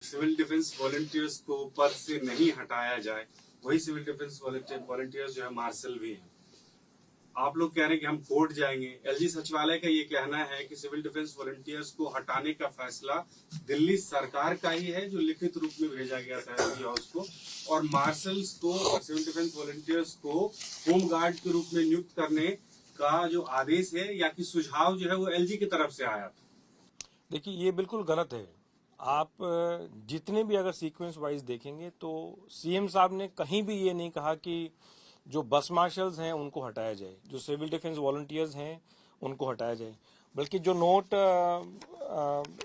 Civil defence volunteers को पद से नहीं हटाया जाए, वही सिविल डिफेंस वॉलंटियर्स जो है मार्शल भी हैं। आप लोग कह रहे हैं कि हम कोर्ट जाएंगे। एलजी सचिवालय का ये कहना है कि सिविल डिफेंस वॉलंटियर्स को हटाने का फैसला दिल्ली सरकार का ही है, जो लिखित रूप में भेजा गया था एलजी हाउस को, और मार्शल्स को और सिविल डिफेंस वॉलंटियर्स को होमगार्ड के रूप में नियुक्त करने का जो आदेश है या कि सुझाव जो है वो एलजी की तरफ से आया था। देखिए, ये बिल्कुल गलत है। आप जितने भी अगर सीक्वेंस वाइज देखेंगे तो सीएम साहब ने कहीं भी ये नहीं कहा कि जो बस मार्शल्स हैं उनको हटाया जाए, जो सिविल डिफेंस वॉलंटियर्स हैं उनको हटाया जाए। बल्कि जो नोट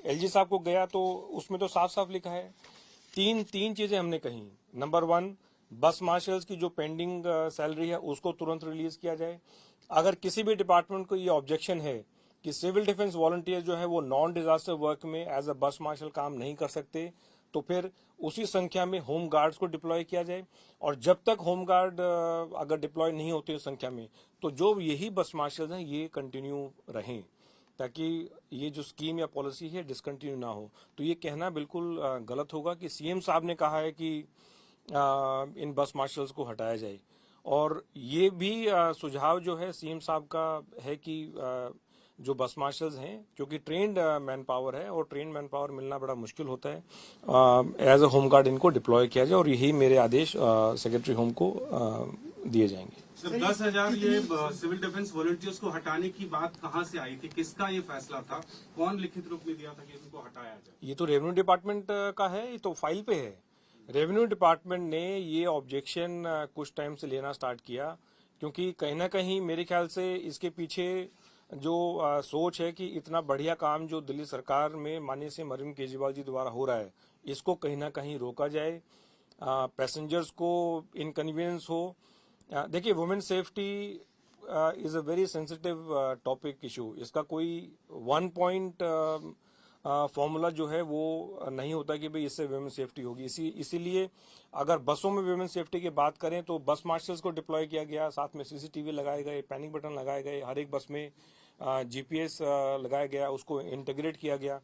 एलजी साहब को गया तो उसमें तो साफ साफ लिखा है, तीन चीजें हमने कही। नंबर 1, बस मार्शल्स की जो पेंडिंग सैलरी है उसको तुरंत रिलीज किया जाए। अगर किसी भी डिपार्टमेंट को ये ऑब्जेक्शन है कि सिविल डिफेंस वॉलंटियर जो है वो नॉन डिजास्टर वर्क में एज अ बस मार्शल काम नहीं कर सकते, तो फिर उसी संख्या में होम गार्ड्स को डिप्लॉय किया जाए। और जब तक होम गार्ड अगर डिप्लॉय नहीं होते उस संख्या में, तो जो यही बस मार्शल्स हैं ये कंटिन्यू रहें, ताकि ये जो स्कीम या पॉलिसी है डिसकंटिन्यू ना हो। तो ये कहना बिल्कुल गलत होगा कि सीएम साहब ने कहा है कि इन बस मार्शल्स को हटाया जाए। और ये भी सुझाव जो है सीएम साहब का है कि जो बस मार्शल्स हैं, क्योंकि ट्रेन्ड मैन पावर है और ट्रेन्ड मैन पावर मिलना बड़ा मुश्किल होता है, एज अ होम गार्ड इनको डिप्लॉय किया जाए। और यही मेरे आदेश सेक्रेटरी होम को दिए जाएंगे। सर, 10,000 ये सिविल डिफेंस वॉलंटियर्स को हटाने की बात कहाँ से आई थी? किसका ये फैसला था? कौन लिखित रूप में दिया था कि इनको हटाया जाए? ये तो रेवेन्यू डिपार्टमेंट का है, ये तो फाइल पे है। रेवेन्यू डिपार्टमेंट ने ये ऑब्जेक्शन कुछ टाइम से लेना स्टार्ट किया, क्योंकि कहीं ना कहीं मेरे ख्याल से इसके पीछे जो सोच है कि इतना बढ़िया काम जो दिल्ली सरकार में माननीय सीएम अरविंद केजरीवाल जी द्वारा हो रहा है, इसको कहीं ना कहीं रोका जाए, पैसेंजर्स को इनकन्वीनियंस हो। देखिए, women safety is a very sensitive topic issue. इसका कोई 1 पॉइंट फॉर्मूला जो है वो नहीं होता कि भाई इससे वुमेन सेफ्टी होगी। इसीलिए अगर बसों में वुमेन सेफ्टी की बात करें तो बस मार्शल्स को डिप्लॉय किया गया, साथ में सीसीटीवी लगाए गए, पैनिक बटन लगाए गए, हर एक बस में जीपीएस लगाया गया, उसको इंटीग्रेट किया गया।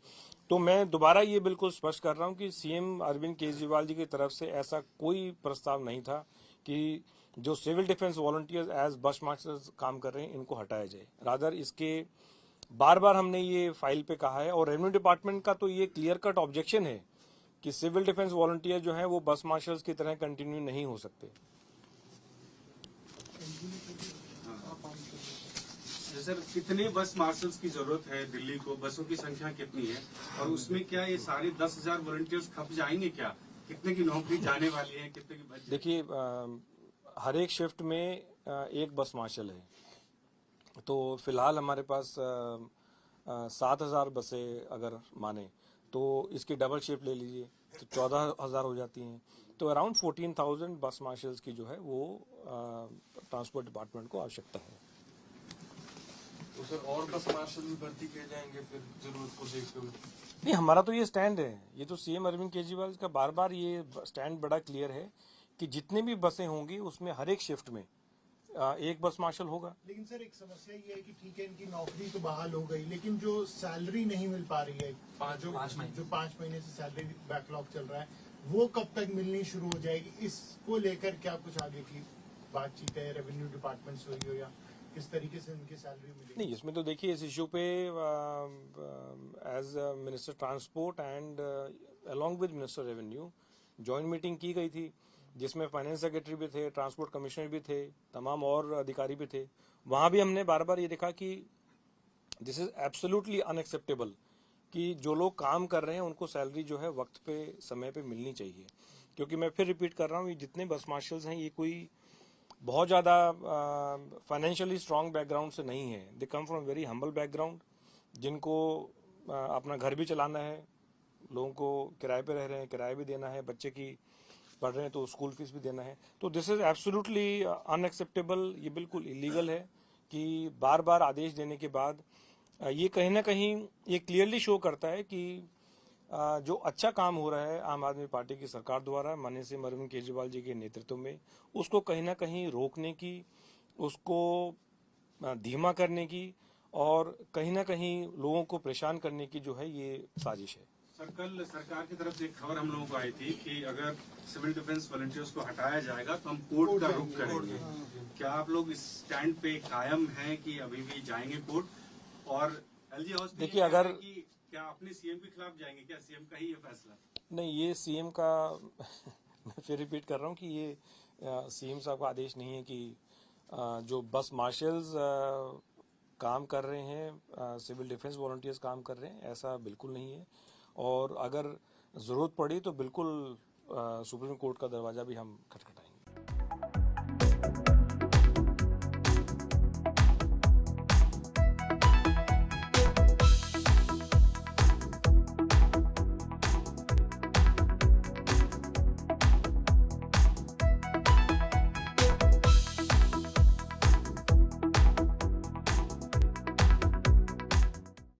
तो मैं दोबारा ये बिल्कुल स्पष्ट कर रहा हूँ कि सीएम अरविंद केजरीवाल जी की तरफ से ऐसा कोई प्रस्ताव नहीं था कि जो सिविल डिफेंस वॉलंटियर्स एज बस मार्शल्स काम कर रहे हैं इनको हटाया जाए। रादर इसके बार बार हमने ये फाइल पे कहा है, और रेवेन्यू डिपार्टमेंट का तो ये क्लियर कट ऑब्जेक्शन है कि सिविल डिफेंस वॉलंटियर जो है वो बस मार्शल्स की तरह कंटिन्यू नहीं हो सकते। सर, कितने बस मार्शल्स की जरूरत है दिल्ली को? बसों की संख्या कितनी है और उसमें क्या ये सारे 10,000 वॉलंटियर्स खप जाएंगे क्या? कितने की नौकरी जाने वाली है, कितने की बच? देखिए, हर एक शिफ्ट में एक बस मार्शल है, तो फिलहाल हमारे पास 7,000 बसें अगर माने तो इसकी डबल शिफ्ट ले लीजिए तो 14,000 हो जाती हैं। तो अराउंड 14,000 बस मार्शल्स की जो है वो ट्रांसपोर्ट डिपार्टमेंट को आवश्यकता है। तो सर और बस मार्शल भी भर्ती किए जाएंगे फिर जरूरत को देखते हुए? नहीं, हमारा तो ये स्टैंड है, ये तो सीएम अरविंद केजरीवाल का बार बार ये स्टैंड बड़ा क्लियर है कि जितनी भी बसें होंगी उसमें हर एक शिफ्ट में एक बस मार्शल होगा। लेकिन सर एक समस्या ये है कि ठीक है इनकी नौकरी तो बहाल हो गई, लेकिन जो सैलरी नहीं मिल पा रही है, जो 5 महीने से सैलरी बैकलॉग चल रहा है, वो कब तक मिलनी शुरू हो जाएगी? इसको लेकर क्या कुछ आगे की बातचीत है रेवेन्यू डिपार्टमेंट से हुई हो, या किस तरीके से इनकी सैलरी मिलेगी? नहीं, इसमें तो देखिए इस इश्यू पे as minister transport and along with minister revenue joint meeting की गई थी, जिसमें फाइनेंस सेक्रेटरी भी थे, ट्रांसपोर्ट कमिश्नर भी थे, तमाम और अधिकारी भी थे। वहां भी हमने बार बार ये देखा कि दिस इज एब्सोल्युटली अनएक्सेप्टेबल कि जो लोग काम कर रहे हैं उनको सैलरी जो है वक्त पे समय पे मिलनी चाहिए। क्योंकि मैं फिर रिपीट कर रहा हूँ, ये जितने बस मार्शल्स हैं ये कोई बहुत ज़्यादा फाइनेंशियली स्ट्रांग बैकग्राउंड से नहीं है। They come from very humble background, जिनको अपना घर भी चलाना है, लोगों को किराए पे रह रहे हैं, किराया भी देना है, बच्चे की पढ़ रहे हैं तो स्कूल फीस भी देना है। तो दिस इज एब्सोल्युटली अनएक्सेप्टेबल। ये बिल्कुल इलीगल है कि बार बार आदेश देने के बाद ये कहीं ना कहीं ये क्लियरली शो करता है कि जो अच्छा काम हो रहा है आम आदमी पार्टी की सरकार द्वारा माननीय श्री अरविंद केजरीवाल जी के नेतृत्व में, उसको कहीं ना कहीं रोकने की, उसको धीमा करने की और कहीं ना कहीं लोगों को परेशान करने की जो है ये साजिश है। सर, कल सरकार की तरफ से एक खबर हम लोगों को आई थी कि अगर सिविल डिफेंस वॉलंटियर्स को हटाया जाएगा तो हम कोर्ट का रुख करेंगे। क्या आप लोग इस स्टैंड पे कायम हैं कि अभी भी जाएंगे कोर्ट? और एलजी हाउस पे देखिए, अगर क्या अपने सीएम के खिलाफ जाएंगे? क्या सीएम का ही ये फैसला? नहीं, ये सीएम का मैं फिर रिपीट कर रहा हूँ कि ये सीएम साहब का आदेश नहीं है कि जो बस मार्शल्स काम कर रहे हैं, सिविल डिफेंस वॉलंटियर्स काम कर रहे हैं, ऐसा बिल्कुल नहीं है। और अगर जरूरत पड़ी तो बिल्कुल सुप्रीम कोर्ट का दरवाजा भी हम खटखटा